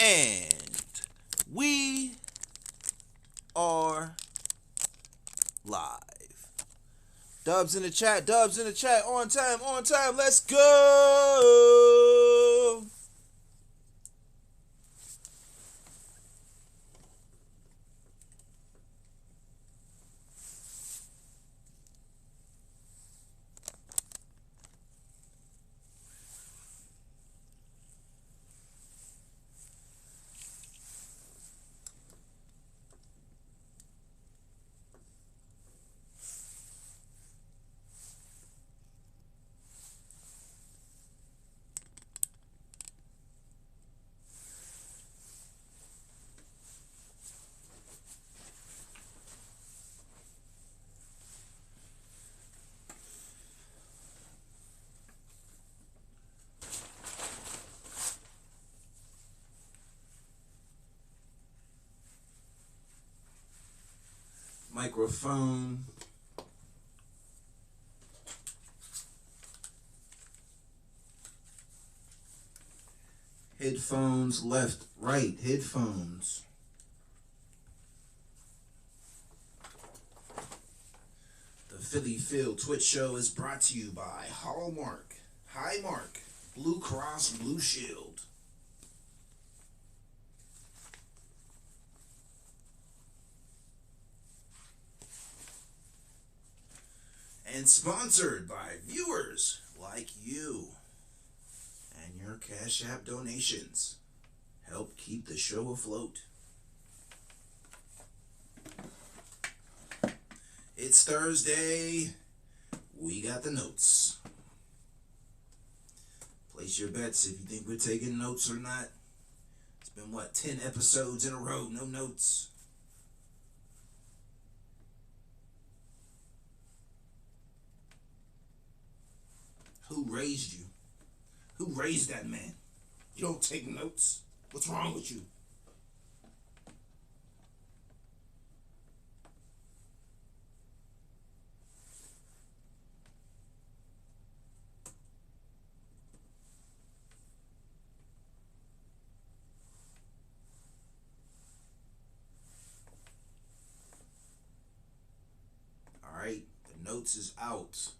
And we are live. Dubs in the chat, on time, let's go! Microphone. Headphones, left, right, headphones. The Philly Phil Twitch show is brought to you by Hallmark, Highmark, Blue Cross Blue Shield. And sponsored by viewers like you. And your Cash App donations help keep the show afloat. It's Thursday. We got the notes. Place your bets if you think we're taking notes or not. It's been, 10 episodes in a row, no notes. Who raised you? Who raised that man? You don't take notes. What's wrong with you? All right, the notes is out.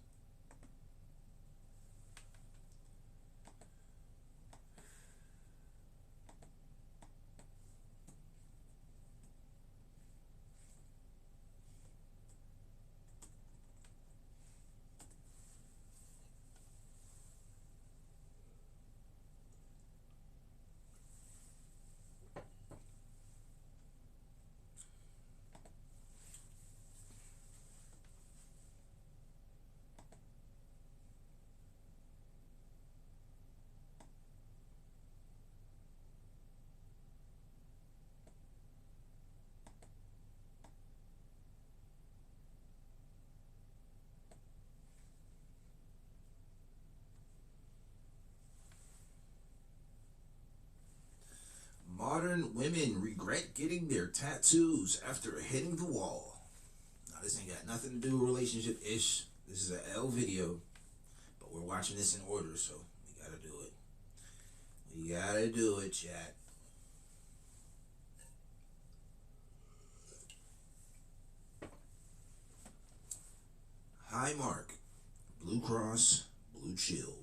Modern women regret getting their tattoos after hitting the wall. Now, this ain't got nothing to do with relationship-ish. This is an L video, but we're watching this in order, so we gotta do it. We gotta do it, chat. Highmark, Blue Cross, Blue Shield.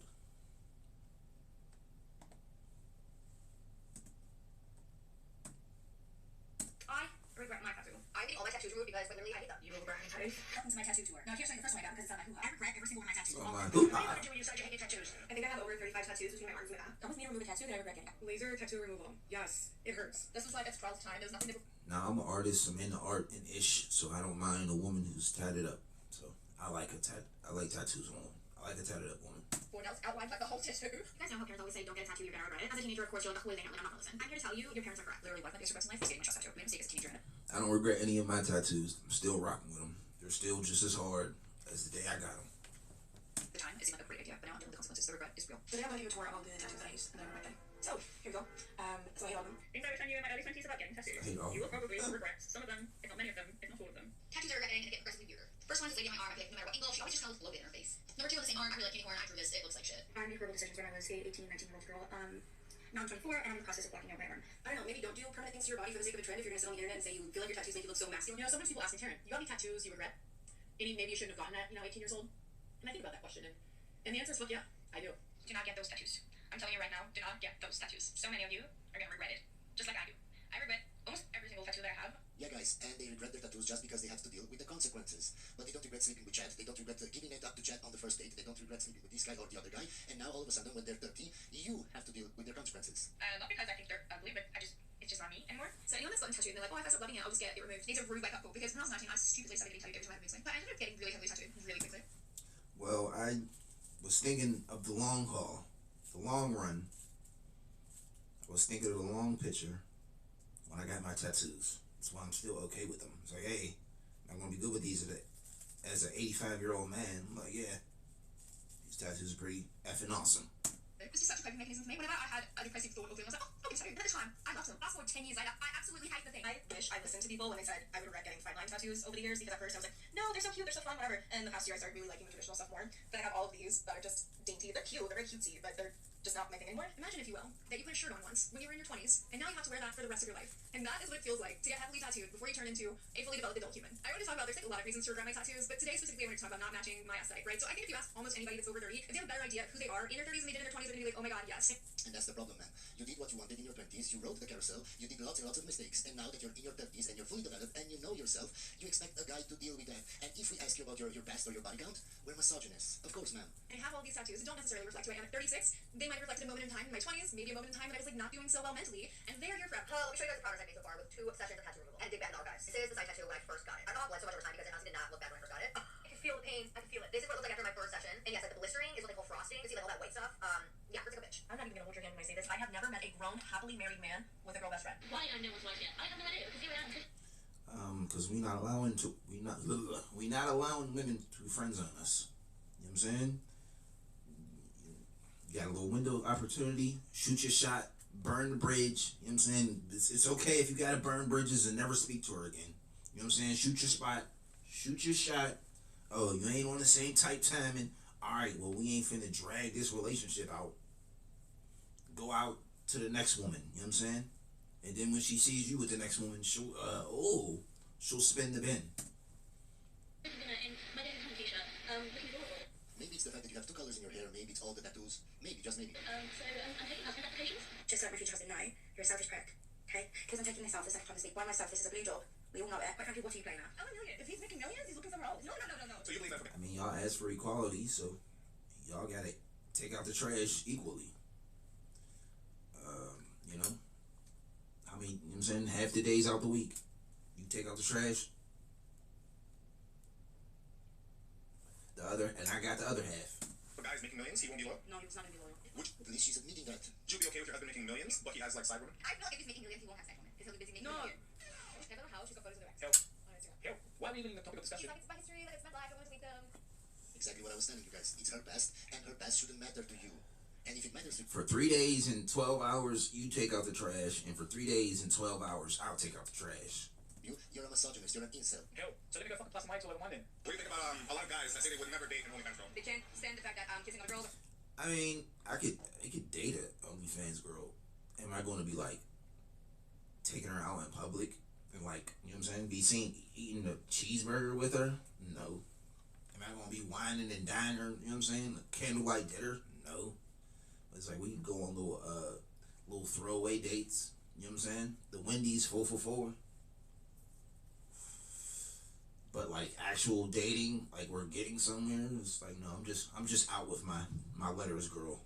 Because I literally hate them. You regret any tattoos? Welcome to my tattoo tour. Now here's showing the first one I got because it's on my hoo-ha. I regret every single one of my tattoos. Oh my What hoo-ha. did you do when you decided to hate tattoos? I think I have over 35 tattoos between my arms and my back. That was me to remove a tattoo that I regret getting. Laser tattoo removal. Yes, it hurts. This was like at 12th time. There was nothing to... Now, I'm an artist. I'm into art and ish, so I don't mind a woman who's tatted up. So I like tattoos on. I like a tatted up woman. Four nails outlined like the whole tattoo. You guys know how parents always say don't get a tattoo, you're gonna regret it. As a teenager, of course, you're like, I'm not gonna listen. I'm here to tell you, your parents are correct. Literally, one of my biggest regrets in life is getting my chest tattoo. I made a mistake as a teenager in it. I don't regret any of my tattoos. I'm still rocking with them. They're still just as hard as the day I got them. The time, it seemed like a great idea, but now I'm dealing with the consequences. The regret is real. Today I'm going to do a tour of all the tattoos that I used, and then I regret them. So, here we go. So I hate all of them. Things I wish I knew in my early 20s about getting tattoos. You will probably regret some of them, if not many of them, if not all of them. Tattoos I regret getting and get progressively weirder. First one is this lady on my arm. I feel like no matter what angle, she always just kind of looks bloated in her face. Number two on the same arm, I really like unicorn. I drew this. It looks like shit. I made horrible decisions when I was a 18, 19-year-old girl. Now I'm 24 and I'm in the process of blocking out my arm. I don't know, maybe don't do permanent things to your body for the sake of a trend if you're gonna sit on the internet and say you feel like your tattoos make you look so masculine. You know, sometimes people ask me, Taryn, you got any tattoos you regret? Maybe you shouldn't have gotten at, 18 years old? And I think about that question, and the answer is, fuck yeah, I do. Do not get those tattoos. I'm telling you right now, do not get those tattoos. So many of you are gonna regret it, just like I do. I regret almost every single tattoo that I have. Yeah, guys, and they regret their tattoos just because they have to deal with the consequences. But they don't regret sleeping with Chad. They don't regret giving it up to Chad on the first date. They don't regret sleeping with this guy or the other guy. And now all of a sudden, when they're 30, you have to deal with their consequences. Not because I think they're ugly, but it's just not me anymore. So anyone that's gotten tattooed and they're like, oh, if I stop loving it, I'll just get it removed. These are rude wake up call because when I was 19, I stupidly started getting tattooed every time I had a mood swing. But I ended up getting really heavily tattooed really quickly. Well, I was thinking of the long haul, the long run. I was thinking of the long picture when I got my tattoos. That's why I'm still okay with them. It's like, hey, I'm gonna be good with these as an 85-year-old man. I'm like, yeah, these tattoos are pretty effing awesome. It was just such a coping mechanism for me. Whenever I had a depressive thought or feeling, I was like, oh, I'll get tattooed. At the time, I loved them. Fast forward 10 years later, I absolutely hate the thing. I wish I listened to people when they said I would regret getting 5 line tattoos over the years, because at first I was like, no, they're so cute, they're so fun, whatever. And the past year I started really liking the traditional stuff more. But I have all of these that are just dainty, they're cute, they're very cutesy, but they're just not my thing anymore. Imagine, if you will, that you put a shirt on once when you were in your 20s, and now you have to wear that for the rest of your life. And that is what it feels like to get heavily tattooed before you turn into a fully developed adult human. I want to talk about, there's like a lot of reasons to regret my tattoos, but today specifically I want to talk about not matching my aesthetic, right? So I think if you ask almost anybody that's over 30, if they have a better idea of who they are in their 30s than they did in their 20s, they're gonna be like, oh my god, yes. And that's the problem, man. You did what you wanted in your 20s, you rode the carousel, you did lots and lots of mistakes, and now that you're in your 30s and you're fully developed and you know yourself, you expect a guy to deal with that. And if we ask you about your past or your body count, we're misogynists. Of course, ma'am. I have all these tattoos that don't necessarily reflect who I am at 36. They might have reflected a moment in time in my 20s, maybe a moment in time when I was like not doing so well mentally, and they are here forever. Let me show you guys the progress I've made so far with 2 sessions of tattoo removal and big bad dog guys. This is the side tattoo when I first got it. I don't have blood so much over time because it honestly did not look bad when I first got it. I can feel the pain. I can feel it. This is what it looks like after my first session. And yes, like the blistering is what they call frosting. You see like all that white stuff. Yeah, it's like a bitch. I'm not even gonna hold your hand when I say this. I have never met a grown, happily married man with a girl best friend. Why I'm no one's wife yet? I have no idea, because here I am. Because we not allowing women to be friends on us. You know what I'm saying? You got a little window of opportunity, shoot your shot, burn the bridge. You know what I'm saying? It's okay if you gotta burn bridges and never speak to her again. You know what I'm saying? Shoot your spot, shoot your shot. Oh, you ain't on the same type timing. Alright, well, we ain't finna drag this relationship out. Go out to the next woman, you know what I'm saying? And then when she sees you with the next woman, she'll spin the bin. Maybe it's the fact that you have 2 colors in your hair, maybe it's all the tattoos, maybe, just maybe. I'm taking passport applications. Just let my future husband know you're a selfish prick, okay? Because I'm taking this off the second time this week. Why myself? This is a blue job. We all know it. Quite frankly, what are you playing at? Oh, a million. If he's making millions, he's looking somewhere else. No. So you believe that? I mean, y'all asked for equality, so y'all gotta take out the trash equally. You know? I mean, you know what I'm saying? Half the days out the week, you take out the trash. And I got the other half. The guy's making millions, he won't be loyal? No, he was not gonna be loyal. At least she's admitting that. Would you be okay with your husband making millions, but he has like side women? I feel like if he's making millions, he won't have sex women. Because he'll be busy making millions. Never know how. She's got photos of the Hell. on Instagram. Hell, why are we even in the topic of She's discussion? like, it's my history, like it's my life, I want to meet them. Exactly what I was telling you guys. It's her past, and her past shouldn't matter to you. And if it matters to you... For 3 days and 12 hours, you take out the trash, and for 3 days and 12 hours, I'll take out the trash. You're a misogynist, you're an incel. Hell, so let me go fucking plus Mike to 11 then. What do you think about a lot of guys that say they would never date an OnlyFans girl? They can't stand the fact that I'm kissing other girls. I mean, I could date a OnlyFans girl. Am I going to be like taking her out in public and like, you know what I'm saying, be seen eating a cheeseburger with her? No. Am I going to be whining and dining her? You know what I'm saying? A candlelight dinner? No. It's like we can go on little throwaway dates. You know what I'm saying? The Wendy's 4 for 4. But like actual dating, like we're getting somewhere, it's like no, I'm just out with my letters girl.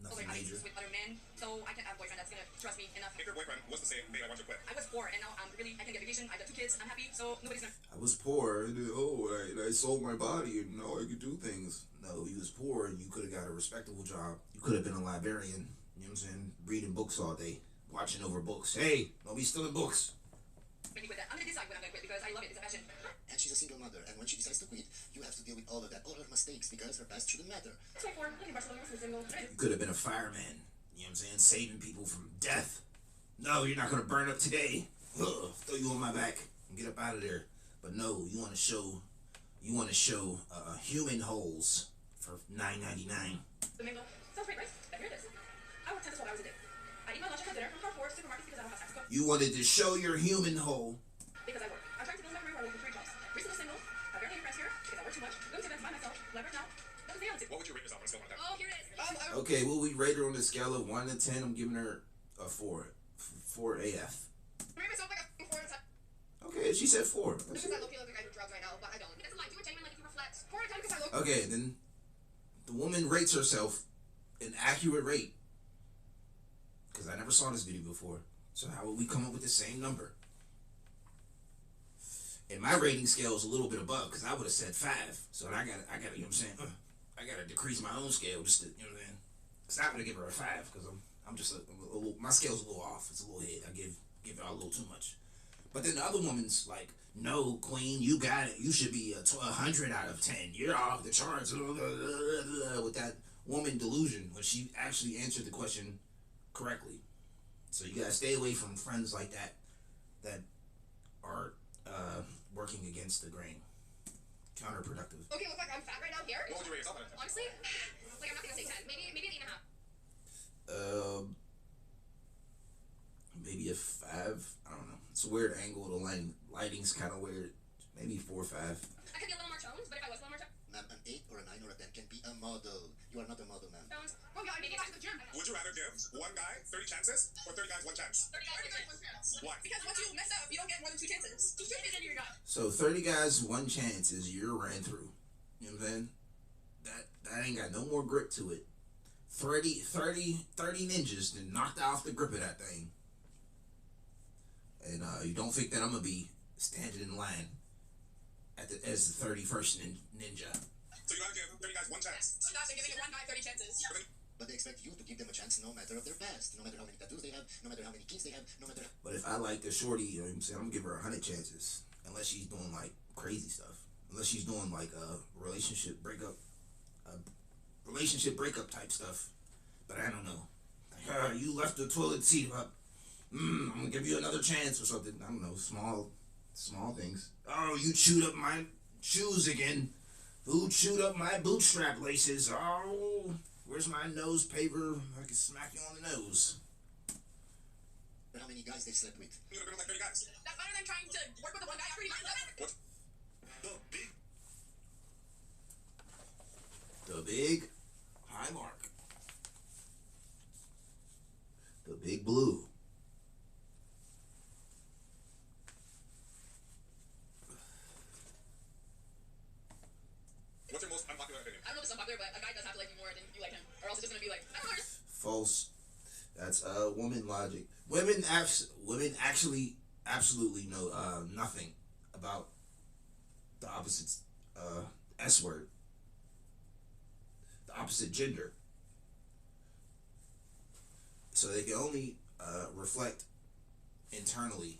Nothing major. With other men, so I can't have a boyfriend that's gonna trust me enough. If your boyfriend was to say, babe, I want you to quit. I was poor and now I can get vacation. I got 2 kids. I'm happy, so nobody's gonna. I was poor and I sold my body and now I could do things. No, you was poor and you could have got a respectable job. You could have been a librarian. You know what I'm saying? Reading books all day, watching over books. Hey, don't be stealing books. When you quit that, I'm gonna decide when I'm gonna quit because I love it. It's a passion. And she's a single mother, and when she decides to quit, you have to deal with all of that, all her mistakes, because her past shouldn't matter. That's my form. Living in Barcelona, single. You could have been a fireman. You know what I'm saying? Saving people from death. No, you're not gonna burn up today. Ugh, throw you on my back and get up out of there. But no, you want to show human holes for $9.99. The mango. Sounds great, right? I hear this. I I work 10 to 12 hours a day. I eat my lunch and have dinner from Carrefour supermarkets because I don't have time to cook. You wanted to show your human hole. Because I work. I'm trying to build my career while working 3 jobs. Recently single. I barely any friends here because I work too much. Going to events by myself. Leverage out. Nothing fancy. What would you rate yourself on a scale of 1 to 10? Oh, here it is. Okay, well, we rate her on a scale of 1 to 10. I'm giving her a 4. 4 AF. I rate myself like a 4 out of 10. Okay, she said 4. That's Because it. I look like I do drugs right now, but I don't. It's like, do it genuine, like if you reflect. 4 out of 10 because I look. Okay, then the woman rates herself an accurate rate. Because I never saw this video before. So how would we come up with the same number? And my rating scale is a little bit above because I would have said 5. So I got, you know what I'm saying? I got to decrease my own scale just to, you know what I'm saying? It's not going to give her a 5 because I'm just a little, my scale's a little off. It's a little hit. I give y'all a little too much. But then the other woman's like, no, queen, you got it. You should be 100 out of 10. You're off the charts. With that woman delusion when she actually answered the question correctly. So you gotta stay away from friends like that are working against the grain. Counterproductive. Okay, look like I'm fat right now here. What would you rate yourself on a 10? Honestly, like I'm not gonna say 10. Maybe an 8.5. Maybe a 5. I don't know. It's a weird angle. The lighting's kind of weird. Maybe 4 or 5. I could be a little more toned, but if I was a little more Ma'am, an 8 or a 9 or a 10 can be a model. You are not a model, ma'am. toned, oh yeah, maybe I should go to the gym. Would you rather give one guy 30 chances or 30 guys 1 chance? 30 guys, 1 chance. Why? Because once you mess up, you don't get more than 2 chances. 2 chances and you're done. So 30 guys, 1 chance is you're ran through. You know what I'm saying? That ain't got no more grip to it. 30 ninjas then knocked off the grip of that thing. And you don't think that I'm gonna be standing in line as the 31st ninja. So you gotta give 30 guys 1 chance. So that's giving one guy 30 chances. But they expect you to give them a chance no matter of their past, no matter how many tattoos they have, no matter how many kids they have, no matter... But if I like the shorty, you know what I'm saying, I'm gonna give her 100 chances. Unless she's doing like crazy stuff. Unless she's doing like a relationship breakup type stuff. But I don't know. Like, you left the toilet seat up. I'm gonna give you another chance or something. I don't know. Small things. Oh, you chewed up my shoes again. Who chewed up my bootstrap laces? Oh, where's my nose paper? I can smack you on the nose. How many guys they slept with? You know, like 30 guys. That's better than trying to work with the one guy after he lined up. What? The big high mark. The big blue. What's your most unpopular opinion? I don't know if it's unpopular, but a guy does have to like you more than you like him. Or else it's just gonna be like, I don't know. False. That's woman logic. Women actually absolutely know nothing about the opposite S word. The opposite gender. So they can only reflect internally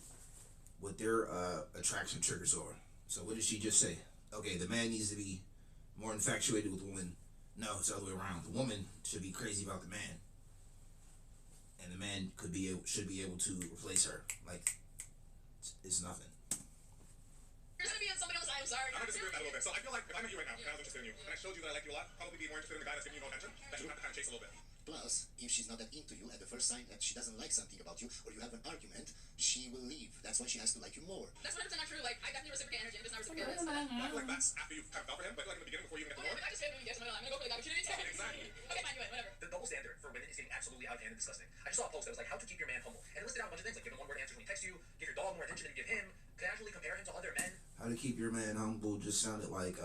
what their attraction triggers are. So what did she just say? Okay, the man needs to be more infatuated with the woman. No, it's the other way around. The woman should be crazy about the man, and the man should be able to replace her. Like it's nothing. You're gonna be in somebody else. I'm sorry. I'm gonna disagree with that a little bit. So I feel like if I met you right now and I was interested in you, and I showed you that I like you a lot, probably be more interested in the guy that's giving you no attention, that you have to kind of chase a little bit. Plus, if she's not that into you at the first sign that she doesn't like something about you, or you have an argument, she will leave. That's why she has to like you more. That's 100% not true. Like, I definitely reciprocate energy. I'm just not reciprocating this. I feel like that's after you've kind of fell for him, but I feel like in the beginning before you even get Okay, to know if I just hit him, yes, no, I'm gonna go for the guy who shouldn't be Exactly. Okay, fine, do it, whatever. The double standard for women is getting absolutely out of hand and disgusting. I just saw a post that was like, how to keep your man humble. And it listed out a bunch of things, like give him one-word answers when he texts you, give your dog more attention than you give him, casually compare him to other men. How to keep your man humble just sounded like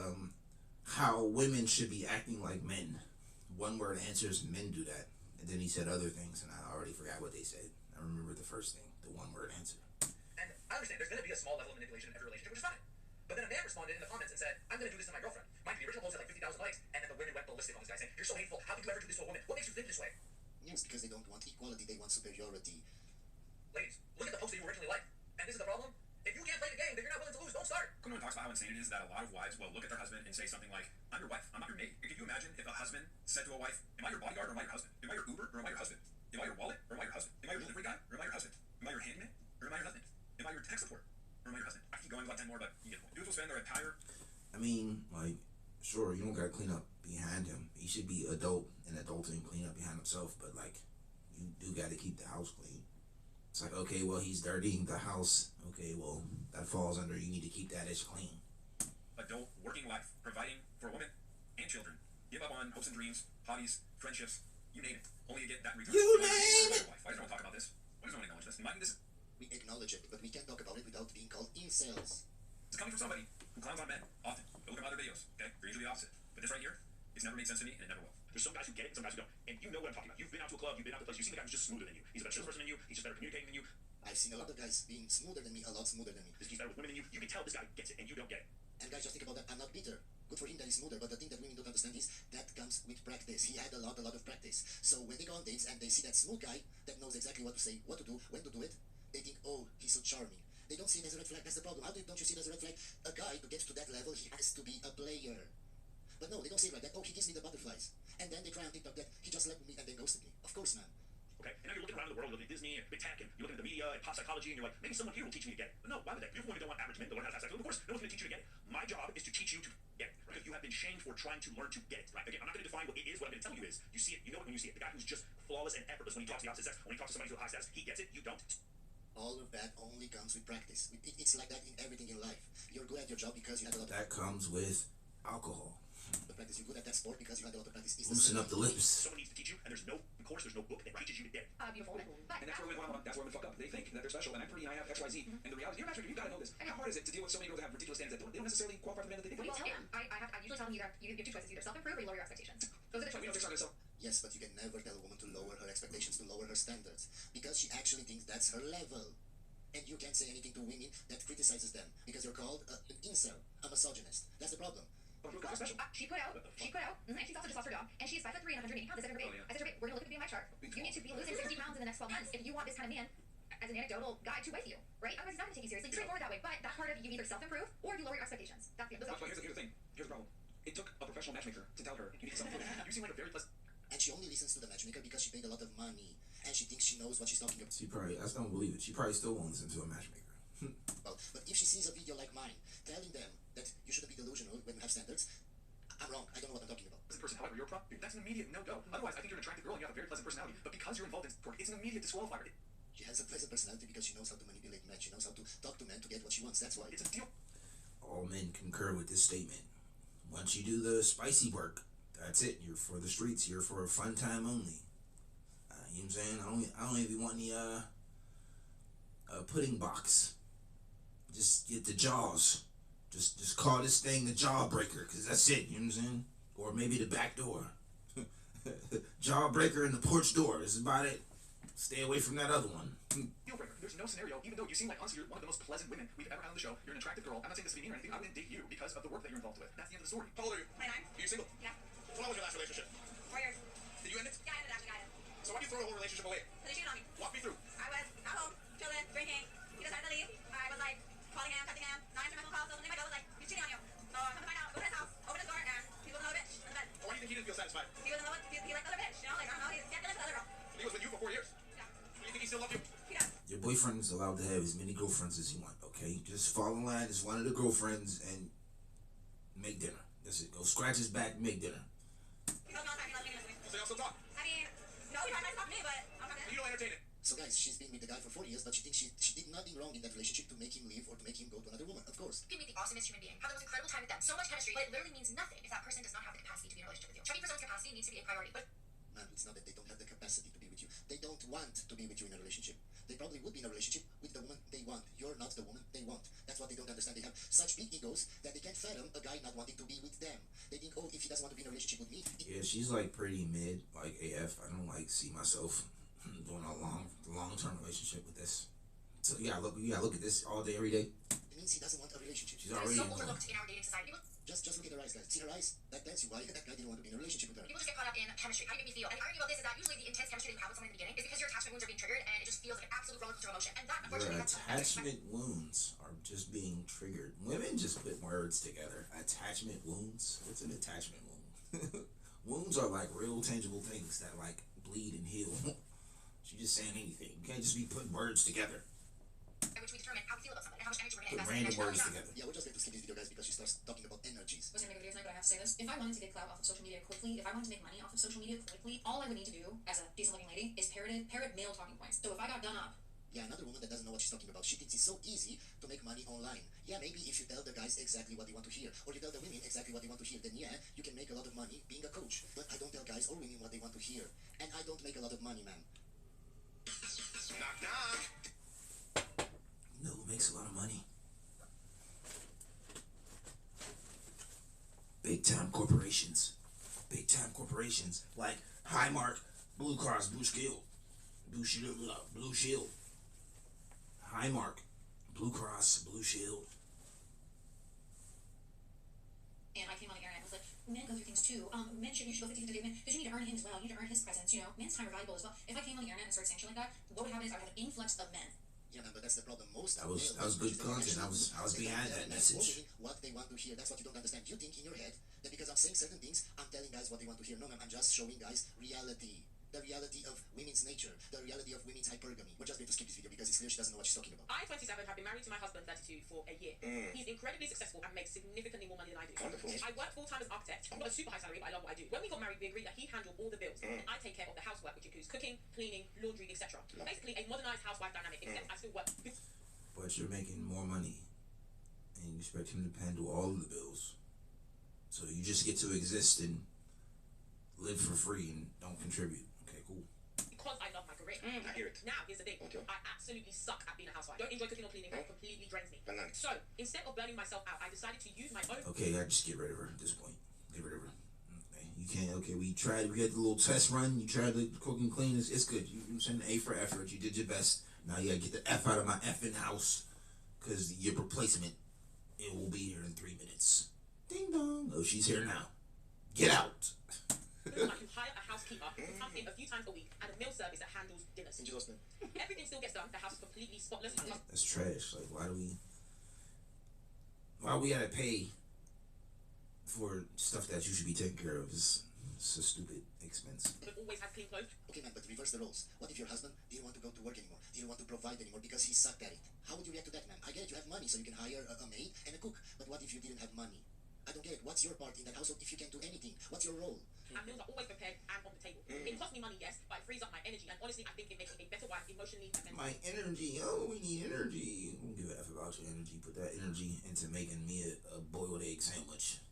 how women should be acting like men. One word answers, men do that. And then he said other things, and I already forgot what they said. I remember the first thing, the one word answer. And I understand there's going to be a small level of manipulation in every relationship, which is fine. But then a man responded in the comments and said, I'm going to do this to my girlfriend. Mind you, the original post had like 50,000 likes, and then the women went ballistic on this guy saying, you're so hateful. How could you ever do this to a woman? What makes you think this way? Yes, because they don't want equality, they want superiority. Ladies, look at the post that you originally liked. And this is the problem. If you can't play the game, then you're not willing to lose. Don't start. Someone talks about how insane it is that a lot of wives will look at their husband and say something like, I'm your wife, I'm not your maid. Can you imagine if a husband said to a wife, am I your bodyguard or am I your husband? Am I your Uber or am I your husband? Am I your wallet or am I your husband? Am I your delivery guy or am I your husband? Am I your handyman or am I your husband? Am I your tech support or am I your husband? I can keep going about 10 more, but you get the point. Dudes will spend their entire... I mean, like, sure, you don't gotta clean up behind him. He should be adulting, clean up behind himself, but like, you do got to keep the house clean. It's like, okay, well, he's dirtying the house. Okay, well, that falls under, you need to keep that ish clean. Adult working life, providing for a woman and children. Give up on hopes and dreams, hobbies, friendships, you name it. Only to get that in return. You name it! Why does no one talk about this? Why does no one acknowledge this? Mind this. We acknowledge it, but we can't talk about it without being called incels. It's coming from somebody who clowns on men, often. Go look at my other videos, okay? They're usually the opposite. But this right here, it's never made sense to me, and it never will. There's some guys who get it, some guys who don't. And you know what I'm talking about. You've been out to a club, you've been out to a place, you've seen the guy who's just smoother than you. He's a better salesperson than you, he's just better communicating than you, I've seen a lot of guys being smoother than me, a lot smoother than me. he's better with women than you. You can tell this guy gets it, and you don't get it. And guys, just think about that. I'm not bitter. Good for him that he's smoother, but the thing that women don't understand is that comes with practice. He had a lot of practice. So when they go on dates and they see that smooth guy that knows exactly what to say, what to do, when to do it, they think, oh, he's so charming. They don't see it as a red flag. That's the problem. How don't you see it as a red flag? A guy, to get to that level, he has to be a player. But no, they don't say it like that. Oh, he gives me the butterflies. And then they cry on TikTok that he just left me and then ghosted me. Of course, man. Okay? And now you're looking around the world, looking at Disney and big tech, and you're looking at the media and pop psychology, and you're like, maybe someone here will teach me to get it. But no, why would they? Beautiful women don't want average men to learn how to have sex. Of course, no one's going to teach you to get it. My job is to teach you to get it, right? Because you have been shamed for trying to learn to get it, right? Again, I'm not going to define what it is. What I'm going to tell you is, you see it, you know it when you see it. The guy who's just flawless and effortless when he talks to the opposite sex, when he talks to somebody who's a high status, he gets it, you don't. All of that only comes with practice. It's like that in everything in life. You're good at your job because you had a lot That comes with alcohol. of practice. You're good at that sport because you had a lot of practice. It's Loosen up the lips. Someone needs to teach you, and there's no course, there's no book that teaches you to get it. Beautiful woman. But And that's where women fuck up. They think that they're special, and I'm pretty, and I have X, Y, Z. And the reality, you're a matchmaker, you gotta know this. How hard is it to deal with so many girls that have ridiculous standards that they don't necessarily qualify for the men that they think what do they you tell them? I usually tell them you have two choices: either self-improve or you lower your expectations. Those are the We don't choices. fix ourselves. Yes, but you can never tell a woman to lower her expectations, to lower her standards, because she actually thinks that's her level. And you can't say anything to women that criticizes them, because you're called an incel, a misogynist. That's the problem. Because we're special. She put out, and she's also just lost her dog, and she is 5'3" and 180 pounds. I said to her, babe, Oh, yeah. I said to her, babe, we're gonna look at the BMI chart. You need to be losing 60 pounds in the next 12 months if you want this kind of man as an anecdotal guy to wife you, right? Otherwise, he's not gonna take you seriously. Straightforward that way. But that part of you either self-improve or you lower your expectations. That's the But here's the thing. Here's the problem. It took a professional matchmaker to tell her you need something. You seem like a very pleasant. And she only listens to the matchmaker because she paid a lot of money, and she thinks she knows what she's talking about. She probably, I just don't believe it. She probably still won't listen to a matchmaker. But if she sees a video like mine telling them that you shouldn't be delusional when you have standards, I'm wrong. I don't know what I'm talking about. Person, however, you're a problem. That's an immediate no-go. Otherwise, I think you're an attractive girl and you have a very pleasant personality. But because you're involved in sport, it's an immediate disqualifier. She has a pleasant personality because she knows how to manipulate men. She knows how to talk to men to get what she wants. That's why. It's a deal. All men concur with this statement. Once you do the spicy work, that's it. You're for the streets. You're for a fun time only. You know what I'm saying? I don't even want any pudding box. Just get the jaws. Just call this thing the jawbreaker, because that's it. You know what I'm saying? Or maybe the back door. Jawbreaker and the porch door. This is about it. Stay away from that other one. Deal breaker. There's no scenario, even though you seem like, honestly, you're one of the most pleasant women we've ever had on the show. You're an attractive girl. I'm not saying this to be mean or anything. I wouldn't date you because of the work that you're involved with. That's the end of the story. How old are you? 29. Are you single? Yeah. How long was your last relationship? 4 years. Did you end it? Yeah, I ended it. Actually, I ended. So why do you throw a whole relationship away? Because he cheated on me. Walk me through. I was at home, chilling, drinking. He decided to leave. I was like calling him, texting him, not answering my phone calls. So suddenly my dad was like, he's cheating on you. So I come to find out, go to his house, open his door, and he was another bitch in the bed. Why do you think he didn't feel satisfied? He was another, he liked other bitch, you know, like I don't know, he can't get into the other girl. He was with you for 4 years. Yeah. Do you think he still loved you? He does. Your boyfriend's allowed to have as many girlfriends as you want, okay? Just fall in line as one of the girlfriends and make dinner. That's it. Go scratch his back and make dinner. He told me all the time he loves me and misses me. So y'all still talk? I mean, no, he tried to talk to me, but I'm not You gonna. don't entertain it. So guys, she's been with the guy for 4 years, but she thinks she did nothing wrong in that relationship to make him leave or to make him go to another woman. Of course. You can meet the awesomest human being, have the most incredible time with them, so much chemistry, but it literally means nothing if that person does not have the capacity to be in a relationship with you. Checking for someone's capacity needs to be a priority, but Man, it's not that they don't have the capacity to be with you. They don't want to be with you in a relationship. They probably would be in a relationship with the woman they want. You're not the woman they want. That's what they don't understand. They have such big egos that they can't fathom a guy not wanting to be with them. They think, oh, if he doesn't want to be in a relationship with me, Yeah, she's like pretty mid, like AF. I don't like see myself doing a long-term relationship with this. So you gotta look at this all day, every day. it means he doesn't want a relationship. She's that already is so in one. overlooked in our dating society. Just look at her eyes, guys. See her eyes? That tells you why that guy didn't want to be in a relationship with her. People just get caught up in chemistry. How do you make me feel? And the irony about this is that usually the intense chemistry that you have with someone in the beginning is because your attachment wounds are being triggered and it just feels like an absolute roller coaster of emotion. And that, Your unfortunately, that's attachment wounds are just being triggered. Women just put words together. Attachment wounds. What's an attachment wound? Wounds are like real tangible things that like bleed and heal. She's just saying anything. You can't just be putting words together. by which we determine how we feel about something and how much energy we're going to Put invest in it. random words together. Yeah, we're just going to skip this video, guys, because she starts talking about energies. I was gonna make a video tonight, but I have to say this. If I wanted to get clout off of social media quickly, if I wanted to make money off of social media quickly, all I would need to do as a decent looking lady is parrot male talking points. So if I got done up, Yeah, another woman that doesn't know what she's talking about. She thinks it's so easy to make money online. Yeah, maybe if you tell the guys exactly what they want to hear, or you tell the women exactly what they want to hear, then yeah, you can make a lot of money being a coach. But I don't tell guys or women what they want to hear. And I don't make a lot of money, ma'am. Knock, knock. No, it makes a lot of money. Big time corporations. Big time corporations like Highmark, Blue Cross, Blue Shield. Blue Shield. Highmark, Blue Cross, Blue Shield. and I came on the internet and was like, men go through things too. Men you should go 50-50 men because you need to earn him as well. You need to earn his presence. You know, men's time are valuable as well. If I came on the internet and started saying shit like that, what would happen is I would have an influx of men. Yeah, man, but that's the problem. Most That was good content. I was behind that message. What they want to hear, that's what you don't understand. You think in your head that because I'm saying certain things, I'm telling guys what they want to hear. No, man, I'm just showing guys reality. The reality of women's nature, the reality of women's hypergamy. We're just going to skip this video because it's clear she doesn't know what she's talking about. I, 27, have been married to my husband, 32, for a year. He's incredibly successful and makes significantly more money than I do. Wonderful. I work full-time as an architect. I'm not a super high salary, but I love what I do. When we got married, we agreed that he handled all the bills. And I take care of the housework, which includes cooking, cleaning, laundry, etc. Basically, a modernized housewife dynamic, except I still work. But you're making more money, and you expect him to handle all of the bills. So you just get to exist and live for free and don't contribute. Okay, cool. Because I love my career. I hear it. Now, here's the thing. Okay. I absolutely suck at being a housewife. Don't enjoy cooking or cleaning. It completely drains me. Banana. So, instead of burning myself out, I decided to use my own... Okay, I just get rid of her at this point. Get rid of her. Okay, you can't. Okay, we had the little test run. You tried to cook and clean. It's good. You sent an A for effort. You did your best. Now you gotta get the F out of my effing house, because your replacement, it will be here in 3 minutes. Ding dong. Oh, she's here now. Get out. I can hire a housekeeper who comes in a few times a week and a meal service that handles dinners. In Jesus' name. Everything still gets done. The house is completely spotless. That's trash. Like, why we gotta pay for stuff that you should be taking care of? It's a stupid expense. We've always had clean clothes. Okay, man, but reverse the roles. What if your husband didn't want to go to work anymore? Didn't want to provide anymore because he sucked at it? How would you react to that, man? I get it, you have money, so you can hire a maid and a cook. But what if you didn't have money? I don't get it. What's your part in that household if you can't do anything? What's your role? And meals are always prepared and on the table. It costs me money, yes, but it frees up my energy. And honestly, I think it makes me a better wife emotionally and mentally. My energy. Oh, we need energy. Don't give a F about your energy. Put that energy into making me a boiled egg sandwich.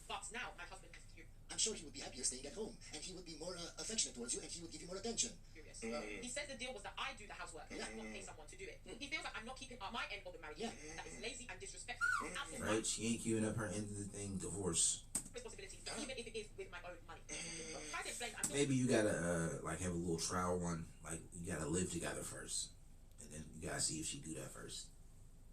But now, my husband is I'm sure he would be happier staying at home, and he would be more affectionate towards you, and he would give you more attention. furious. He says the deal was that I do the housework, not pay someone to do it. He feels like I'm not keeping up my end of the marriage. That is lazy and disrespectful. Right? She ain't queuing up her end of the thing. Divorce. Responsibilities, even if it is with my own money. Try to explain that I'm Maybe you gotta like have a little trial run. Like you gotta live together first, and then you gotta see if she do that first.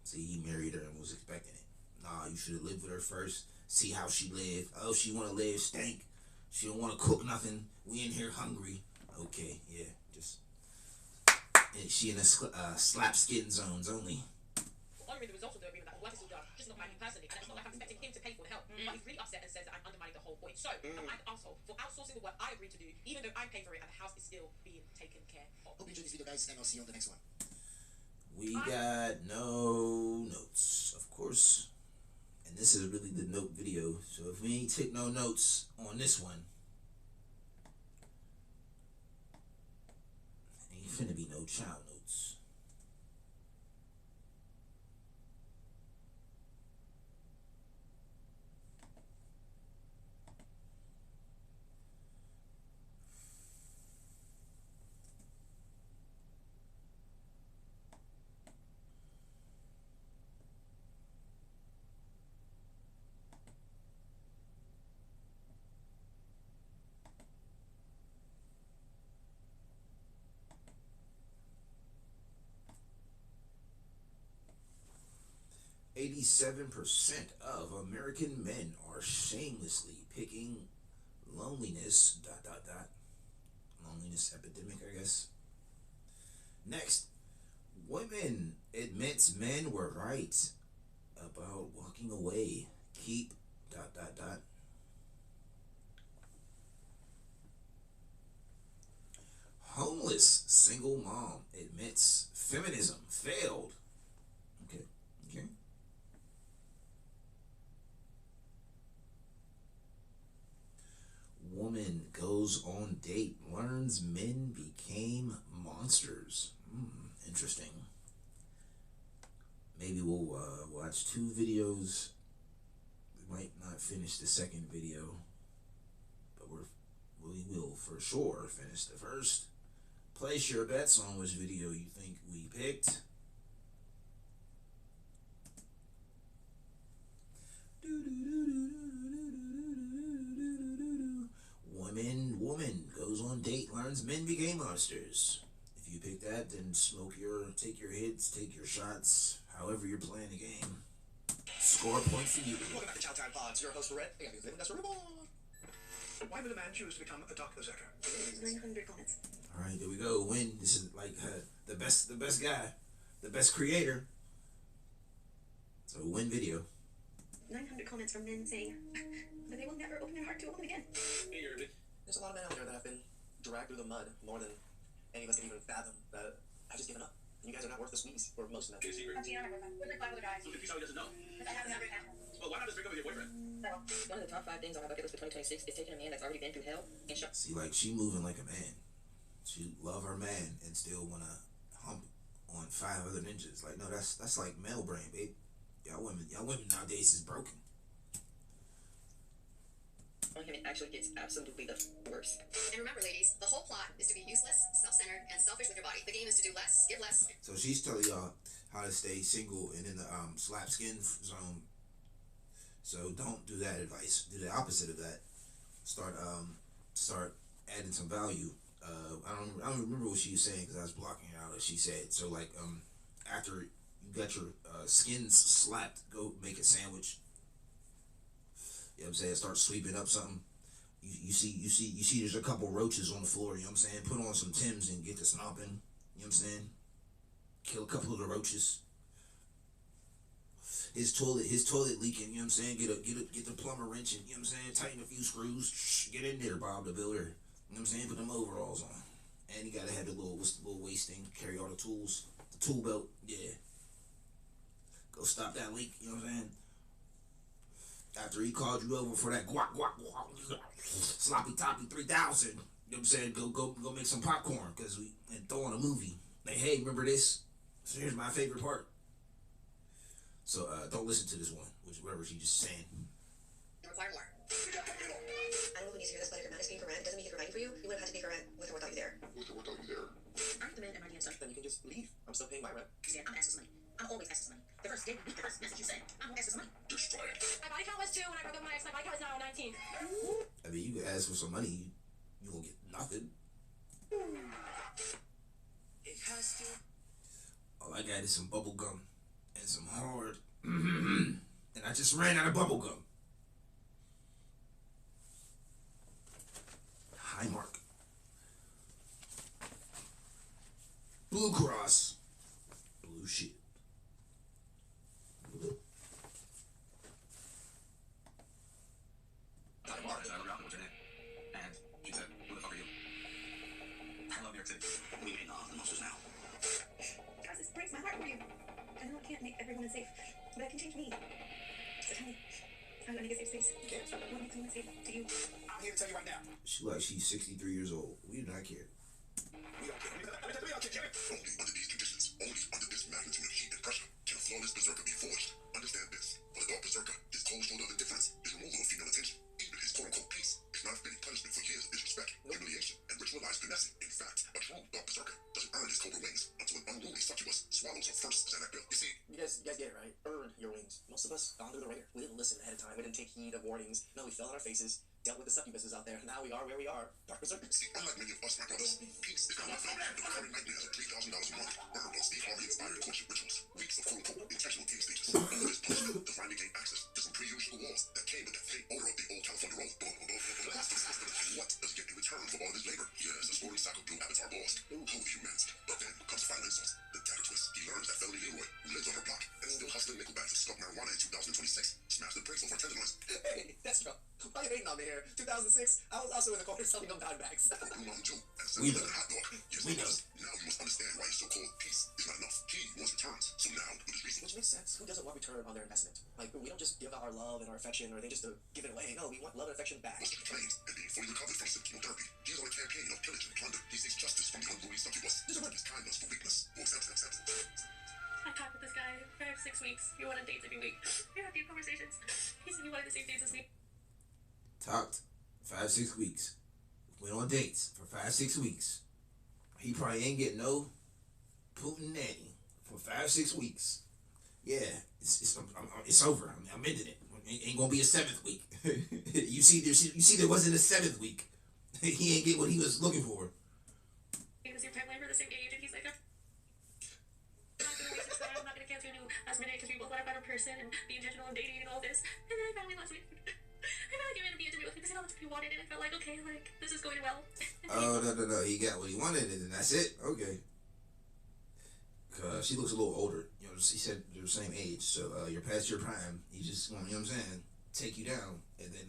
See, he married her and was expecting it. Nah, you should have lived with her first. See how she live. Oh, she wanna live stank. She don't wanna cook nothing. We in here hungry. Okay, yeah, just. And she in a slap skin zones only. honoring the results of the agreement that the work is all done, just not by me personally. And it's not like I'm expecting him to pay for the help. But he's really upset and says that I'm undermining the whole point. So, am I the asshole for outsourcing the work I agreed to do, even though I'm paying for it and the house is still being taken care of? Hope you enjoyed this video, guys, and I'll see you on the next one. We got no notes, of course. And this is really the note video. So if we ain't take no notes on this one, ain't finna be no child notes. %87% of American men are shamelessly picking loneliness, ... Loneliness epidemic, I guess. Next, women admits men were right about walking away. Keep ... Homeless single mom admits feminism failed learns men became monsters. Interesting. Maybe we'll watch 2 videos. We might not finish the second video, but we will for sure finish the first. Place your bets on which video you think we picked. Woman goes on date, learns men became monsters. If you pick that, then take your hits, take your shots, however you're playing the game. Score a point for you. Welcome back to Chow Time Pods. Your host, Red. And that's Why would a man choose to become a Dr. Zucker? 900 comments. All right, there we go. Win. This is like the best guy, the best creator. So win video. 900 comments from men saying that they will never open their heart to a woman again. There's a lot of men out there that have been dragged through the mud more than any of us can even fathom, that have just given up. And you guys are not worth the squeeze for most men. I'm cheating on my boyfriend. We're like 5 other guys. So if you doesn't know. Because I haven't had it. Well, why not just break up with your boyfriend? One of the top 5 things on my bucket list for 2026 is taking a man that's already been through hell and shock. See, like she moving like a man. She love her man and still wanna hump on 5 other ninjas. Like, no, that's like male brain, babe. Y'all women nowadays is broken. On him, it actually gets absolutely the worst. And remember, ladies, the whole plot is to be useless, self-centered, and selfish with your body. The game is to do less, give less. So she's telling y'all how to stay single and in the slap skin zone. So don't do that advice. Do the opposite of that. Start adding some value. I don't remember what she was saying because I was blocking it out. As she said, so like after you got your skins slapped, go make a sandwich. You know what I'm saying? Start sweeping up something. You see there's a couple roaches on the floor, you know what I'm saying? Put on some Timbs and get to stomping. You know what I'm saying? Kill a couple of the roaches. His toilet leaking, you know what I'm saying? Get the plumber wrench and, you know what I'm saying? Tighten a few screws. Get in there, Bob the Builder. You know what I'm saying? Put them overalls on. And you gotta have the little waist thing, carry all the tools. The tool belt, yeah. Go stop that leak, you know what I'm saying? After he called you over for that guac, sloppy toppy 3000, you know what I'm saying? Go make some popcorn because we and throw on a movie. Like, hey, remember this? So here's my favorite part. So don't listen to this one, which whatever she just saying. You require more. I don't know who needs to hear this, but if you're not asking for rent, it doesn't mean you're writing for you. You would have had to pay for rent with or without you there. With or without you there. I have the men and my DM stuff. Then you can just leave. I'm still paying my rent. I'm gonna ask for some money. I'm always asking for some money. The first day, the first message you sent, I'm gonna ask for some money. Destroy it. My body count was 2 when I broke up with my ex. My body count is now 19. I mean, you can ask for some money, you gonna get nothing. It has to. All I got is some bubble gum and some hard, and I just ran out of bubble gum. Highmark. Blue Cross. Blue Shield. I was out with her name. And she said, who the fuck are you? I love New York City. We ain't the monsters now. Guys, this breaks my heart for you. I know I can't make everyone safe, but I can change me. So tell me, how do I make a safe space? You can't. What makes someone safe to you? I'm here to tell you right now. She's 63 years old. We do not care. We don't care. We don't care. Only under these conditions, only under this magnitude of heat and pressure, can a flawless berserker be forged. Understand this. For the dark berserker, his cold shoulder of indifference is removal of female attention. Even his quote-unquote peace is not a fitting punishment for years of disrespect, humiliation, and ritualized finessing. In fact, a true dark berserker doesn't earn his cobra wings until an unruly succubus swallows her first Xanax pill. You see, You guys get it, right? Earn your wings. Most of us gone through the ringer. We didn't listen ahead of time. We didn't take heed of warnings. No, we fell on our faces, dealt with the succubuses out there. Now we are where we are. Dark berserkers. see, unlike many of us, my brothers, peace is not my thing. The current nightmares of $3,000 a month earned on Steve Harvey-inspired courtship rituals. Weeks of quote-unquote intentional game stages. Under this punishment, to finally gain access to some pre-usual walls that came with the faint odor of the old California roll. What does he get in return for all his labor? Yes, a sporting sack of blue avatar balls. Holy humanity. But then comes final insult, the dagger twist. He learns that felony Leroy, who lives on her block and is still hustling nickel bags of skunk marijuana in 2026, smashed the brakes off her tenderloins. Hey, that's true. Why you hating on me here? 2006, I was also in the corner selling them dime bags. Blue Mountain Joe and We 7-Eleven know. hot dog. Yes, We he know. does. Now you must understand why his so-called peace is not enough. He wants returns. So now, with his reason, Which makes sense. Who doesn't want return on their investment? Like, we don't just give out our love and our affection or they just to give it away. No, we want love and affection back. was reclaimed and being fully recovered from symptom therapy. He is on a campaign of pillage and plunder. He seeks justice from the unruly succubus. His kindness for weakness. Oh, accept. I talked with this guy for 6 weeks. We went on dates every week. We had deep conversations. He said he wanted the same dates as me. Talked 5-6 weeks. Went on dates for 5-6 weeks. He probably ain't getting no Putin nanny for 5-6 weeks. Yeah, it's over. I'm ending it. Ain't gonna be a 7th week. you see, there wasn't a 7th week. He ain't get what he was looking for. Because your family were the same age, and he's like, I'm not gonna waste your time. I'm not gonna cancel you last minute because we both want a better person and be intentional in dating and all this. And then I finally last week, I felt like he wanted to be intimate with me because I know that's what he wanted, and I felt like, okay, like this is going well. Oh no! He got what he wanted, and that's it. Okay. She looks a little older. You know, he said they're the same age, so you're past your prime. He just, you know what I'm saying, take you down, and then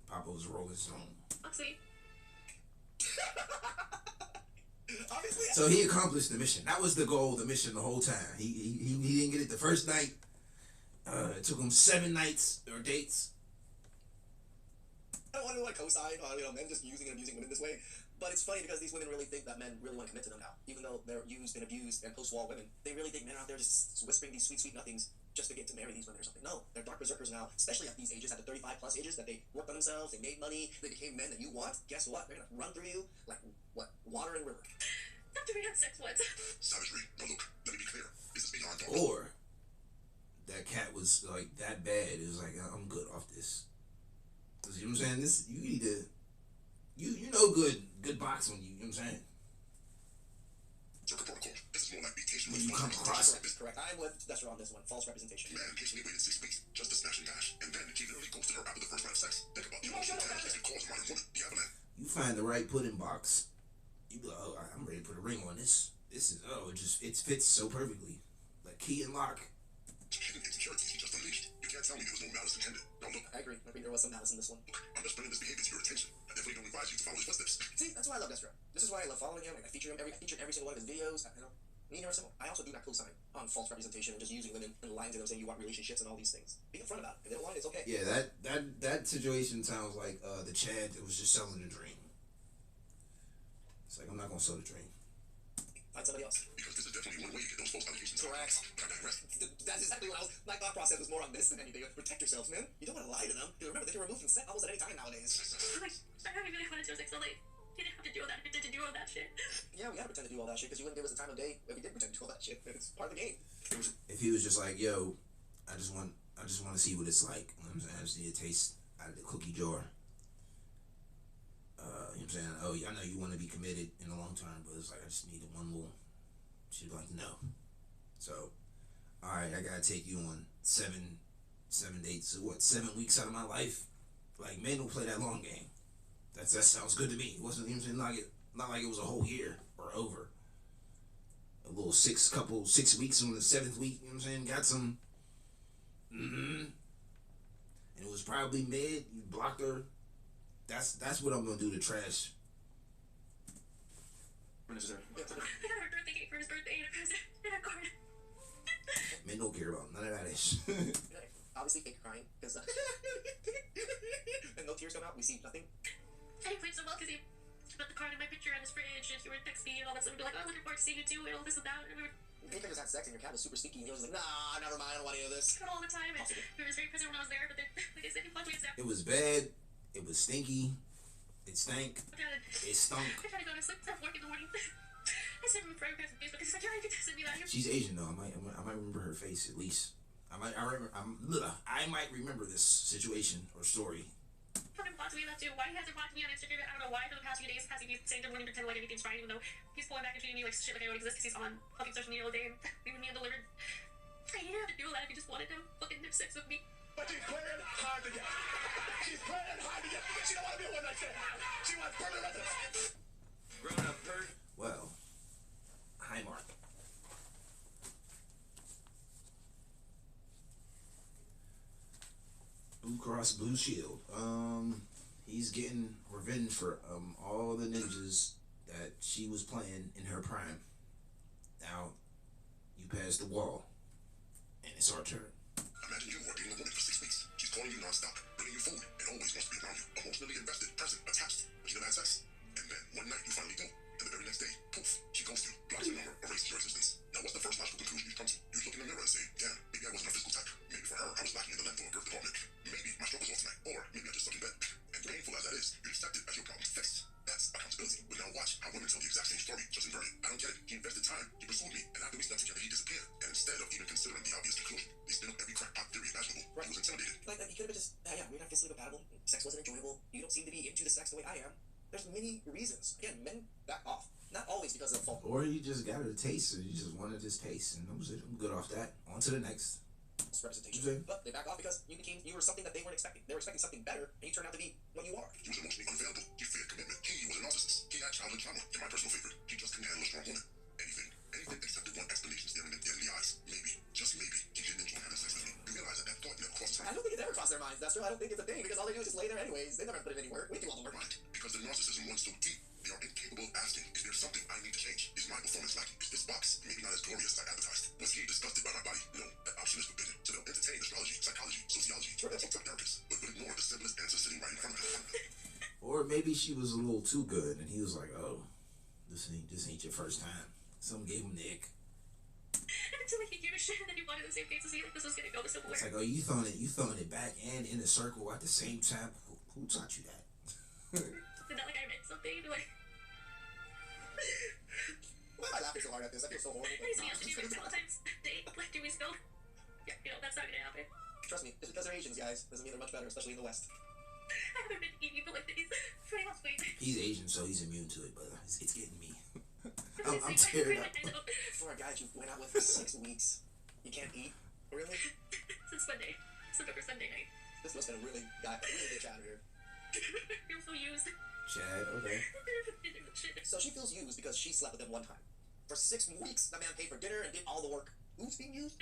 Papa was rolling his own. Oh, sweet. Obviously. So he accomplished the mission. That was the goal, the mission, the whole time. He didn't get it the first night. It took him 7 nights or dates. I don't want to co-sign on men just using and abusing women this way, but it's funny because these women really think that men really want to commit to them now, even though they're used and abused and post-wall women. They really think men are out there just whispering these sweet nothings just to get to marry these women or something. No, they're dark berserkers now, especially at these ages, at the 35 plus ages, that they worked on themselves, they made money, they became men that you want. Guess what? They're gonna run through you like what? Water and river. After we had sex once. Savagery. Now look, let me be clear. This is beyond all. Or that cat was like that bad. It was like, I'm good off this. Cause you know what I'm saying? This, you need to, you know good box when you know what I'm saying? Circle protocol. This is more like vacation When with you come across it. Correct. I'm with Destro on this one. False representation. Man patiently waited 6 weeks just to smash and dash, and then he literally ghosted her after the first night of sex. Think about the emotional damage this could cause a modern woman. The avalanche. You find the right pudding box, you be like, oh, I'm ready to put a ring on this. This is, it fits so perfectly. Like key and lock. Hidden insecurities he just unleashed. You can't tell me there was no malice intended. Now look, I agree there was some malice in this one. I'm just bringing this behavior to your attention. I definitely don't advise you to follow his footsteps. See, that's why I love Destro. This is why I love following him. I feature him I feature every single one of his videos. You know, me and him are similar. I also do not co-sign on false representation and just using women and lying to them saying you want relationships and all these things. Be upfront about it. If they don't want it, it's okay. Yeah, that situation sounds like the Chad that was just selling the dream. It's like, I'm not gonna sell the dream. Find somebody else. Because this is definitely one way to get those false allegations. Correct. But I digress. That's exactly what my thought process was more on this than anything. Protect yourselves, man. You don't want to lie to them. Because remember, they can remove from set almost at any time nowadays. Like, I don't even want to do sex, so like, you didn't have to do all that. You did to do all that shit. Yeah, we had to pretend to do all that shit because you wouldn't give us the time of day if we did pretend to do all that shit. It's part of the game. If he was just like, yo, I just want to see what it's like. You know what I'm saying? I just need a taste out of the cookie jar. You know what I'm saying? Oh, yeah, I know you want to be committed in the long term, but it's like, I just need one little. She'd be like, no. So, all right, I gotta take you on seven dates. So what? 7 weeks out of my life? Like, men don't play that long game. That sounds good to me. It wasn't, you know what I'm saying? Not like it was a whole year or over. A little 6 weeks on the 7th week. You know what I'm saying? Got some. And it was probably mid. You blocked her. That's what I'm gonna do to trash. I got her birthday cake for his birthday and a present and a card. Men don't care about none of that ish. Obviously, fake crying because and no tears come out. We see nothing. And he played so well because he put the card in my picture on his fridge and he would text me and all that stuff and be like, oh, I'm looking forward to seeing you too and all this and that. And we were You just had sex and your cat was super stinky and he was like, nah, never mind, I don't want any of this. all the time and he was very present when I was there, but then, like I said, he fucked me and It was bad. It was stinky. It stank. It stunk. I tried to go to sleep at work in the morning. I sent him a prayer request on Facebook because he's like, yeah, you can send me that. She's Asian though. I might remember her face at least. I might remember this situation or story. Fucking blocked me that too. Why he hasn't blocked me on Instagram? I don't know why for the past few days has he been saying to women pretend like everything's fine even though he's pulling back and treating me like shit like I don't exist because he's on fucking social media all day and leaving me undelivered. He didn't have to do all that if he just wanted to fucking have sex with me. But she's playing hard to get. She's playing hard to get. She don't want to be a one-night stand. She wants permanent residence. Grown up bird. Well, hi Mark. Blue Cross Blue Shield. He's getting revenge for all the ninjas that she was playing in her prime. Now, you passed the wall, and it's our turn. Imagine you working a woman for 6 weeks. She's calling you nonstop, bringing you food, and always wants to be around you, emotionally invested, present, attached, but you never had sex. And then one night you finally do, and the very next day, poof, she ghosts you, blocks your number, erases your existence. Now what's the first logical conclusion you come to? You look in the mirror and say, damn, maybe I wasn't a physical type. Maybe for her, I was lacking in the length of a birth department. Maybe my stroke was off tonight, or maybe I just stuck in bed. And painful as that is, you accept it as your problem fixed. That's accountability. But now watch how women tell the exact same story, just inverted. I don't get it. He invested time, he pursued me, and after we slept together, he disappeared. And instead of even considering the obvious conclusion, they spin up every crackpot theory imaginable. Right. He was intimidated. Like he could have been just, yeah, we're not physically compatible. Sex wasn't enjoyable. You don't seem to be into the sex the way I am. There's many reasons. Again, men back off. Not always because of fault. Or you just got a taste, and you just wanted this taste, and that was it. I'm good off that. On to the next. It's representation. But they back off because you were something that they weren't expecting. They were expecting something better, and you turned out to be what you are. He was emotionally unavailable. He feared commitment. He was a narcissist. He had childhood trauma. And my personal favorite, he just couldn't handle a strong woman. Anything except the one explanation staring them dead in the eyes. Maybe, just maybe, he didn't enjoy having sex with me. You realize that thought never crossed his mind. I don't think it ever crossed their minds, Destro. I don't think it's a thing because all they do is just lay there anyways. They never put in any work. We do all the work. Right. Because the narcissism runs so deep, they are incapable of asking, is there something I need to change? Is my performance lacking? Is this box maybe not as glorious as I advertised? Was he disgusted by my body? No, that option is forbidden. So they'll entertain astrology, psychology, sociology, TikTok therapists, but will ignore the simplest answer sitting right in front of them. Or maybe she was a little too good, and he was like, "Oh, this ain't your first time." Someone gave him the ick. Until like he gave a shit and then you wanted the same thing to see like this was gonna go this somewhere. It's like, oh, you throwing it back and in a circle at the same time. Who taught you that? Did that like I meant something? Like, why am I laughing so hard at this? I feel so horrible. I see yesterday like Valentine's Day like 2 weeks ago. Yeah, that's not gonna happen. Trust me, it's because they're Asians, guys. Doesn't mean they're much better, especially in the West. I haven't been evil like these for a long time. He's Asian, so he's immune to it, but it's getting me. I'm tearing up. For a guy that you went out with for 6 weeks, you can't eat? Really? Since Sunday. September Sunday night. This must have been a really good chat here. You're so used. Chad, okay. So she feels used because she slept with him one time. For 6 weeks, the man paid for dinner and did all the work. Who's being used?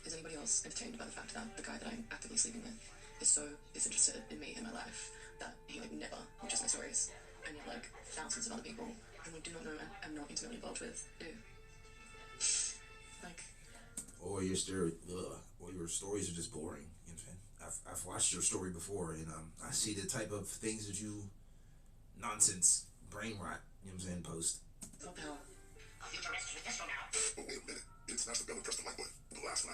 Is anybody else entertained by the fact that the guy that I'm actively sleeping with is so disinterested in me and my life that he like never watches my stories, and yet like thousands of other people whom I do not know and am not intimately involved with do. Like, or your stories are just boring. You know what I'm saying? I've watched your story before, and I see the type of things that you nonsense brain rot. You know what I'm saying? Post. what the hell? Oh, wait a minute. Didn't smash the bell and press the like button. The last.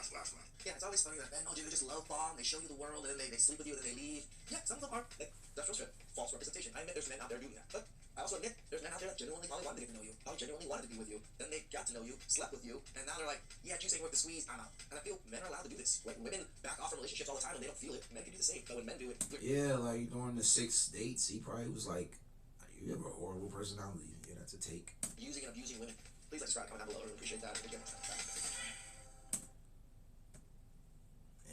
Yeah, it's always funny that men, they just love bomb, they show you the world, and then they sleep with you, and then they leave. Yeah, some of them are. Like, that's real shit. False representation. I admit there's men out there doing that. But I also admit there's men out there that genuinely probably wanted to get to know you. Probably genuinely wanted to be with you. Then they got to know you, slept with you, and now they're like, yeah, juice ain't worth the squeeze, I'm out. And I feel men are allowed to do this. Like, women back off from relationships all the time and they don't feel it. Men can do the same. But when men do it, yeah, like during the 6 dates, he probably was like, you have a horrible personality. Yeah, that's a take. Using and abusing women. Please subscribe, comment down below. I really appreciate that. And again,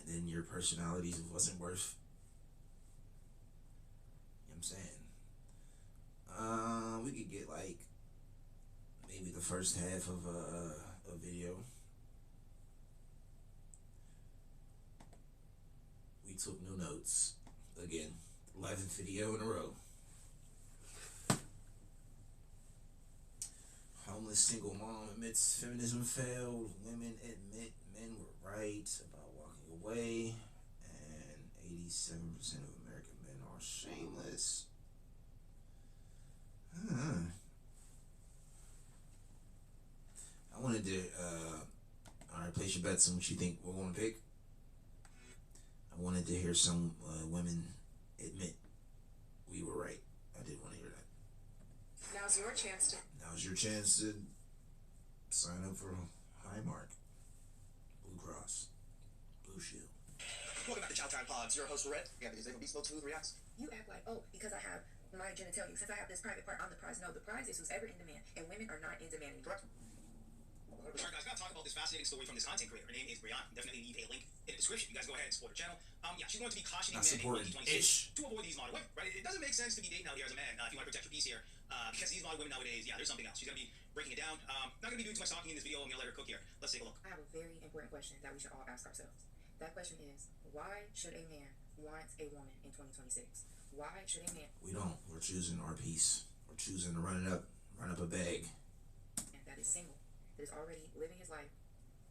then your personality wasn't worth, you know what I'm saying? We could get like maybe the first half of a video. We took no notes. Again, 11th video in a row. Homeless single mom admits feminism failed. Women admit men were right about walking away. And 87% of American men are shameless. I wanted to, alright, place your bets on what you think we're going to pick. I wanted to hear some women admit we were right. I did want to hear that. Now's your chance to sign up for Highmark, Blue Cross, Blue Shield. welcome back to Chow Time Pods. Your host, Red. Yeah, because they can be Smoke Smooth Reacts. You act like, oh, because I have my genitalia, since I have this private part, I'm the prize. No, the prize is who's ever in demand, and women are not in demand anymore. Correct. Alright guys, gotta talk about this fascinating story from this content creator. Her name is Brianna. Definitely leave a link in the description. You guys go ahead and support her channel. Yeah, she's going to be cautioning men in 2026 to avoid these model women, right? It doesn't make sense to be dating out here as a man if you want to protect your peace here, because these model women nowadays, yeah, there's something else. She's gonna be breaking it down. Not gonna be doing too much talking in this video. I'm gonna let her cook here. Let's take a look. I have a very important question that we should all ask ourselves. That question is, why should a man want a woman in 2026? Why should a man? We don't. We're choosing our peace. We're choosing to run up a bag. And that is single, that is already living his life,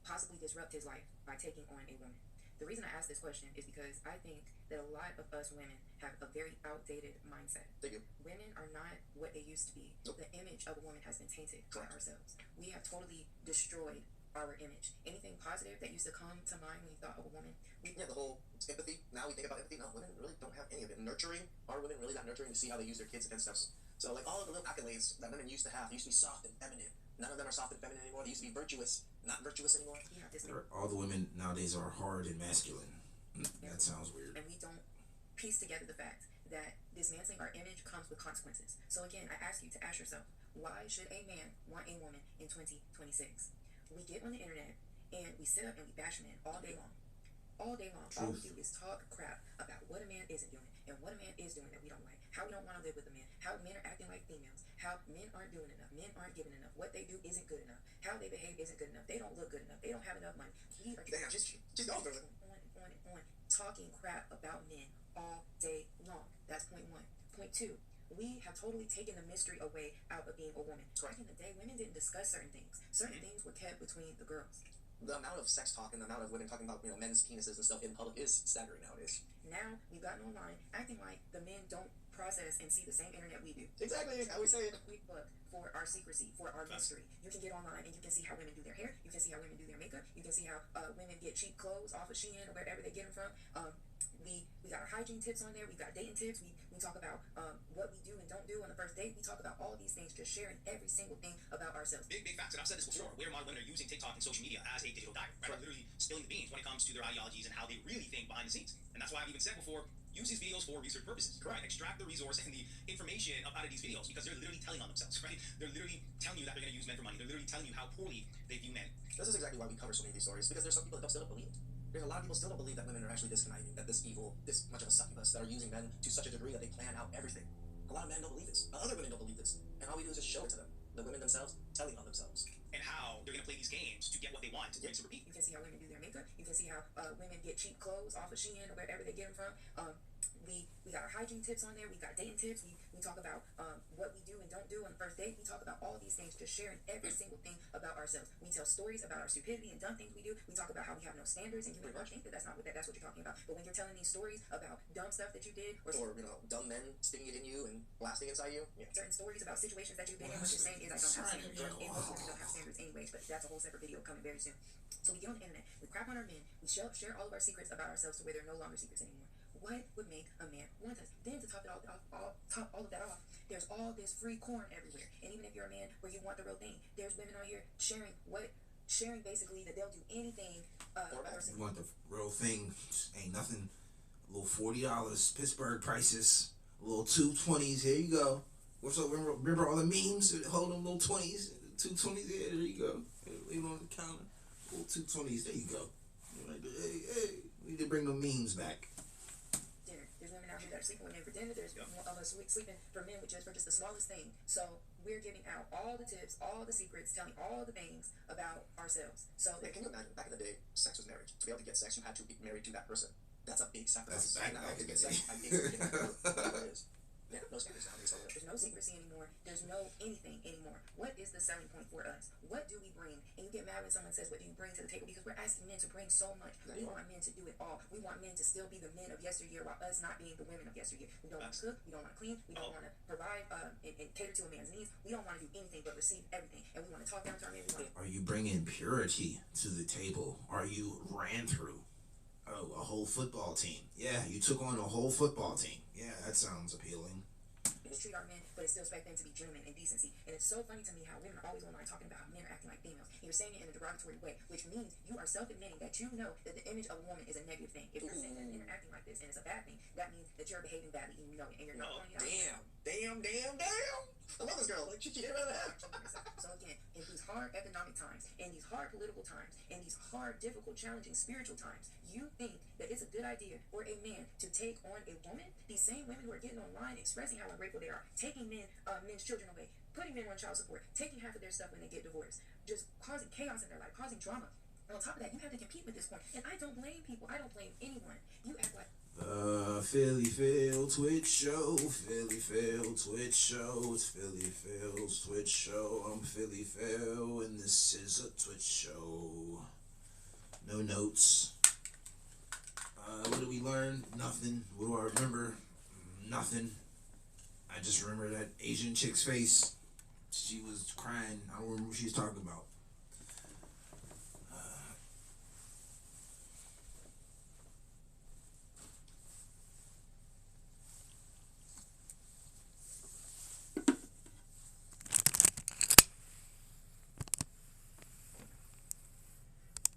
possibly disrupt his life by taking on a woman. The reason I ask this question is because I think that a lot of us women have a very outdated mindset. They do. Women are not what they used to be. Nope. The image of a woman has been tainted by Correct. ourselves. We have totally destroyed our image. Anything positive that used to come to mind when you thought of a woman, Yeah, the whole empathy. Now we think about empathy. No, women really don't have any of it. Nurturing. Are women really that nurturing to see how they use their kids against us? So like all of the little accolades that women used to have, they used to be soft and feminine. None of them are soft and feminine anymore. They used to be virtuous, not virtuous anymore. we have this All the women nowadays are hard and masculine. That sounds weird. and we don't piece together the fact that dismantling our image comes with consequences. So again, I ask you to ask yourself, why should a man want a woman in 2026? We get on the internet and we sit up and we bash men all day long. All day long. All we do is talk crap about what a man isn't doing and what a man is doing that we don't like. How we don't want to live with a man. How men are acting like females. How men aren't doing enough. Men aren't giving enough. What they do isn't good enough. How they behave isn't good enough. They don't look good enough. They don't have enough money. We are Damn, just go through it. on, talking crap about men all day long. That's point one. Point two, we have totally taken the mystery away out of being a woman. Back in the day, women didn't discuss certain things. Certain things were kept between the girls. The amount of sex talk and the amount of women talking about men's penises and stuff in public is staggering nowadays. Now we've gotten online acting like the men don't process and see the same internet we do. Exactly how we say it. We look for our secrecy, for our mystery. You can get online and you can see how women do their hair. You can see how women do their makeup. You can see how women get cheap clothes off of Shein or wherever they get them from. We got our hygiene tips on there. We got dating tips. We talk about what we do and don't do on the first date. We talk about all these things, just sharing every single thing about ourselves. Big facts, and I've said this before. Where a lot of women are using TikTok and social media as a digital diary, right? They're literally spilling the beans when it comes to their ideologies and how they really think behind the scenes. And that's why I've even said before, use these videos for research purposes, right? Extract the resource and the information out of these videos because they're literally telling on themselves, right? They're literally telling you that they're going to use men for money. They're literally telling you how poorly they view men. This is exactly why we cover so many of these stories, because there's some people that still don't believe it. There's a lot of people still don't believe that women are actually this conniving, that this evil, this much of a succubus, that are using men to such a degree that they plan out everything. A lot of men don't believe this. Other women don't believe this. And all we do is just show it to them. The women themselves telling on themselves. And how they're going to play these games to get what they want, to rinse and repeat. You can see how women do their makeup. You can see how women get cheap clothes off of Shein or wherever they get them from. We got our hygiene tips on there. We got dating tips. We talk about what we do and don't do on the first date. We talk about all these things, just sharing every single thing about ourselves. We tell stories about our stupidity and dumb things we do. We talk about how we have no standards, and you may well think that that's not what that's what you're talking about. But when you're telling these stories about dumb stuff that you did, or dumb men sticking it in you and blasting inside you, certain stories about situations that you've been in, what you're saying is I don't have standards. And most women don't have standards anyways, but that's a whole separate video coming very soon. So we get on the internet, we crap on our men, we share all of our secrets about ourselves to where they're no longer secrets anymore. What would make a man want us? Then to top all of that off, there's all this free corn everywhere. And even if you're a man where you want the real thing, there's women on here sharing basically that they'll do anything. You want the real thing? Ain't nothing. A little $40 Pittsburgh prices. A little 220s. Here you go. What's up? Remember all the memes? Hold them little 20s, 220s. Yeah, there you go. Leave them on the counter. Little 220s. There you go. Like, hey, we need to bring the memes back. There's women out here that are sleeping with men for dinner. There's sleeping for men for just the smallest thing. So we're giving out all the tips, all the secrets, telling all the things about ourselves. So can you imagine back in the day, sex was marriage. To be able to get sex, you had to be married to that person. That's a big sacrifice. That's now to get sex, I think whatever it is. Yeah, no secrets nowadays. There's no secrecy anymore. There's no anything anymore. What is the selling point for us? What do we bring? And you get mad when someone says, what do you bring to the table? Because we're asking men to bring so much. We want men to do it all. We want men to still be the men of yesteryear while us not being the women of yesteryear. We don't want to cook. We don't want to clean. We don't want to provide and cater to a man's needs. We don't want to do anything but receive everything. And we want to talk down to our men. Are you bringing purity to the table? Are you ran through a whole football team? Yeah, you took on a whole football team. Yeah, that sounds appealing. Treat our men, but it's still expect them to be gentlemen and decency. And it's so funny to me how women are always online talking about how men are acting like females. And you're saying it in a derogatory way, which means you are self-admitting that you know that the image of a woman is a negative thing. If you're saying that men are acting like this and it's a bad thing, that means that you're behaving badly and you know it. And you're not calling it out. Damn. I love this girl. Like, she get around that. So again, in these hard economic times, in these hard political times, in these hard, difficult, challenging spiritual times, you think that it's a good idea for a man to take on a woman? These same women who are getting online expressing how ungrateful they are, taking men's children away, putting men on child support, taking half of their stuff when they get divorced, just causing chaos in their life, causing drama. And on top of that, you have to compete with this point. And I don't blame people. I don't blame anyone. You act like Philly Phil Twitch Show, Philly Phil Twitch Show, it's Philly Phil's Twitch Show. I'm Philly Phil, and this is a Twitch show. No notes. What did we learn? Nothing. What do I remember? Nothing. I just remember that Asian chick's face. She was crying. I don't remember what she was talking about.